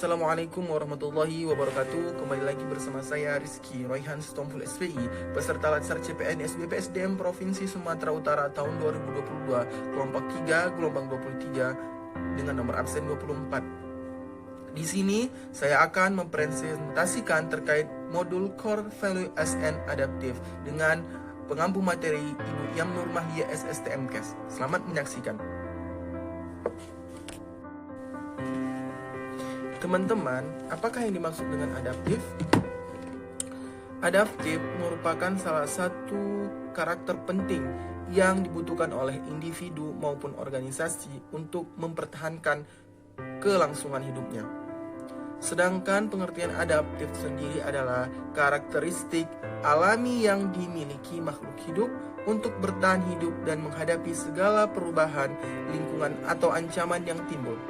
Assalamualaikum warahmatullahi wabarakatuh. Kembali lagi bersama saya Rizky Royhan Stomful SPI, peserta Latsar CPNS BPSDM Provinsi Sumatera Utara tahun 2022, kelompok 3, gelombang 23 dengan nomor absen 24. Di sini saya akan mempresentasikan terkait modul Core Value SN Adaptive dengan pengampu materi Ibu Yam Nurmahia SSTMKes. Selamat menyaksikan. Teman-teman, apakah yang dimaksud dengan adaptif? Adaptif merupakan salah satu karakter penting yang dibutuhkan oleh individu maupun organisasi untuk mempertahankan kelangsungan hidupnya. Sedangkan pengertian adaptif sendiri adalah karakteristik alami yang dimiliki makhluk hidup untuk bertahan hidup dan menghadapi segala perubahan lingkungan atau ancaman yang timbul.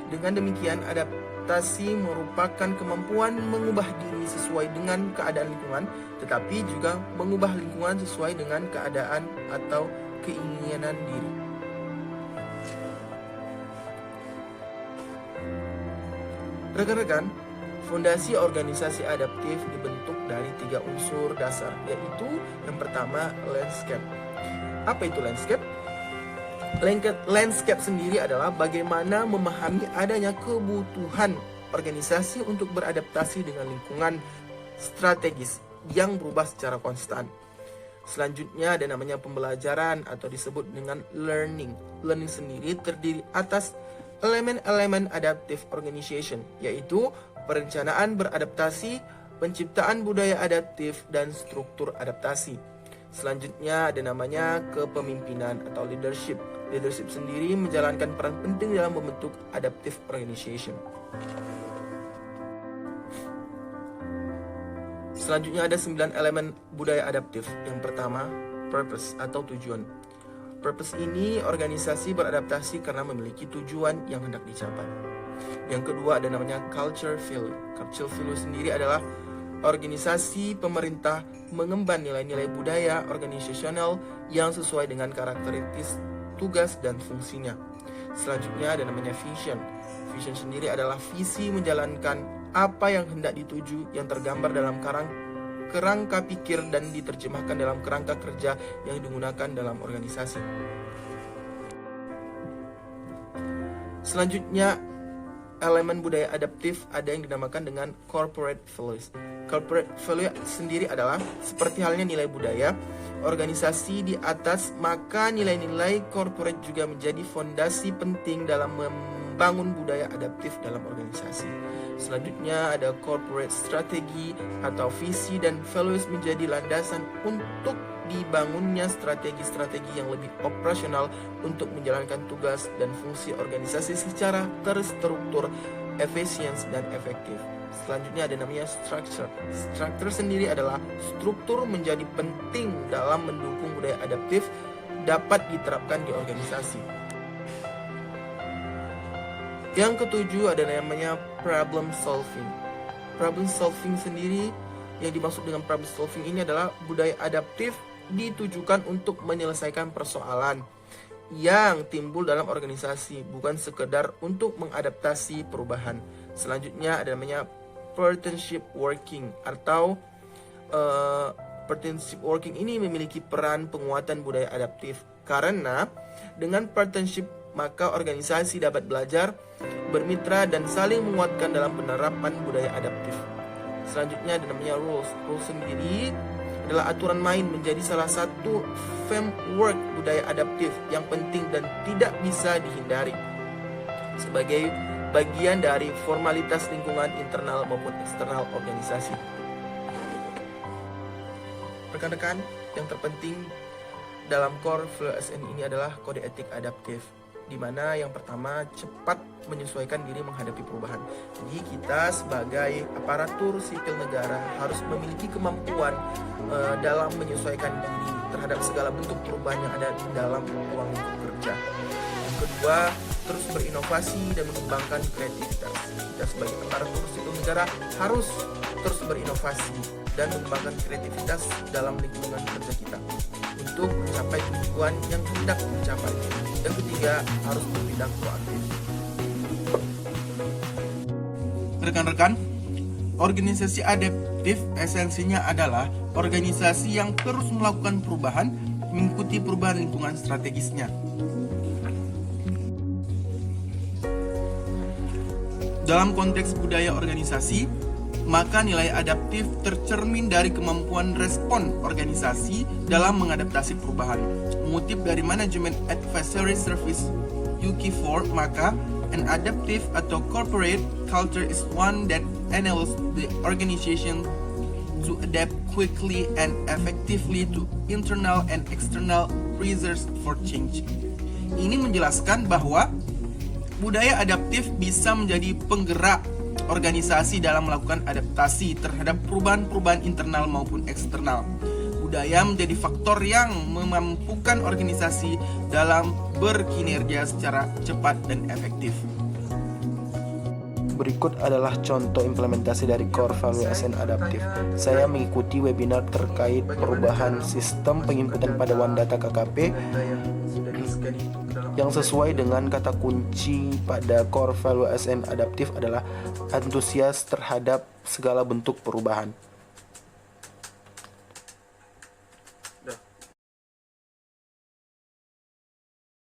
Dengan demikian, adaptasi merupakan kemampuan mengubah diri sesuai dengan keadaan lingkungan, tetapi juga mengubah lingkungan sesuai dengan keadaan atau keinginan diri. Rekan-rekan, fondasi organisasi adaptif dibentuk dari 3 unsur dasar, yaitu yang pertama, landscape. Apa itu landscape? Landscape sendiri adalah bagaimana memahami adanya kebutuhan organisasi untuk beradaptasi dengan lingkungan strategis yang berubah secara konstan. Selanjutnya ada namanya pembelajaran atau disebut dengan learning. Learning sendiri terdiri atas elemen-elemen adaptive organization, yaitu perencanaan beradaptasi, penciptaan budaya adaptif, dan struktur adaptasi. Selanjutnya ada namanya kepemimpinan atau leadership. Leadership sendiri menjalankan peran penting dalam membentuk adaptive organization. Selanjutnya ada 9 elemen budaya adaptif. Yang pertama, purpose atau tujuan. Purpose ini organisasi beradaptasi karena memiliki tujuan yang hendak dicapai. Yang kedua ada namanya culture value. Culture value sendiri adalah organisasi pemerintah mengemban nilai-nilai budaya organisasional yang sesuai dengan karakteristik tugas dan fungsinya. Selanjutnya ada namanya vision. Vision sendiri adalah visi menjalankan apa yang hendak dituju yang tergambar dalam kerangka pikir dan diterjemahkan dalam kerangka kerja yang digunakan dalam organisasi. Selanjutnya, elemen budaya adaptif ada yang dinamakan dengan corporate values. Corporate value sendiri adalah seperti halnya nilai budaya organisasi di atas, maka nilai-nilai corporate juga menjadi fondasi penting dalam membangun budaya adaptif dalam organisasi. Selanjutnya ada corporate strategi atau visi dan values menjadi landasan untuk dibangunnya strategi-strategi yang lebih operasional untuk menjalankan tugas dan fungsi organisasi secara terstruktur, efisien, dan efektif. Selanjutnya ada namanya structure. Structure sendiri adalah struktur menjadi penting dalam mendukung budaya adaptif dapat diterapkan di organisasi. Yang ketujuh ada namanya problem solving. Problem solving sendiri, yang dimaksud dengan problem solving ini adalah budaya adaptif ditujukan untuk menyelesaikan persoalan yang timbul dalam organisasi, bukan sekedar untuk mengadaptasi perubahan. Selanjutnya ada namanya partnership working atau partnership working ini memiliki peran penguatan budaya adaptif, karena dengan partnership maka organisasi dapat belajar, bermitra, dan saling menguatkan dalam penerapan budaya adaptif. Selanjutnya ada namanya rules. Rules sendiri adalah aturan main, menjadi salah satu framework budaya adaptif yang penting dan tidak bisa dihindari sebagai bagian dari formalitas lingkungan internal maupun eksternal organisasi. Rekan-rekan, yang terpenting dalam Core Value SN ini adalah kode etik adaptif, di mana yang pertama cepat menyesuaikan diri menghadapi perubahan. Jadi kita sebagai aparatur sipil negara harus memiliki kemampuan dalam menyesuaikan diri terhadap segala bentuk perubahan yang ada di dalam ruang lingkup kerja. Yang kedua, terus berinovasi dan mengembangkan kreativitas. Kita sebagai aparatur sipil negara harus terus berinovasi dan mengembangkan kreativitas dalam lingkungan kerja kita untuk mencapai tujuan yang hendak dicapai. Yang ketiga, harus bertindak proaktif. Rekan-rekan, organisasi adaptif esensinya adalah organisasi yang terus melakukan perubahan, mengikuti perubahan lingkungan strategisnya. Dalam konteks budaya organisasi, maka nilai adaptif tercermin dari kemampuan respon organisasi dalam mengadaptasi perubahan. Mengutip dari Management Advisory Service UK4, maka an adaptive atau corporate culture is one that enables the organization to adapt quickly and effectively to internal and external pressures for change. Ini menjelaskan bahwa budaya adaptif bisa menjadi penggerak organisasi dalam melakukan adaptasi terhadap perubahan-perubahan internal maupun eksternal. Budaya menjadi faktor yang memampukan organisasi dalam berkinerja secara cepat dan efektif. Berikut adalah contoh implementasi dari core value ASN adaptif. Saya mengikuti webinar terkait perubahan sistem penginputan pada OneData KKP yang sesuai dengan kata kunci pada core value ASN adaptif adalah antusias terhadap segala bentuk perubahan.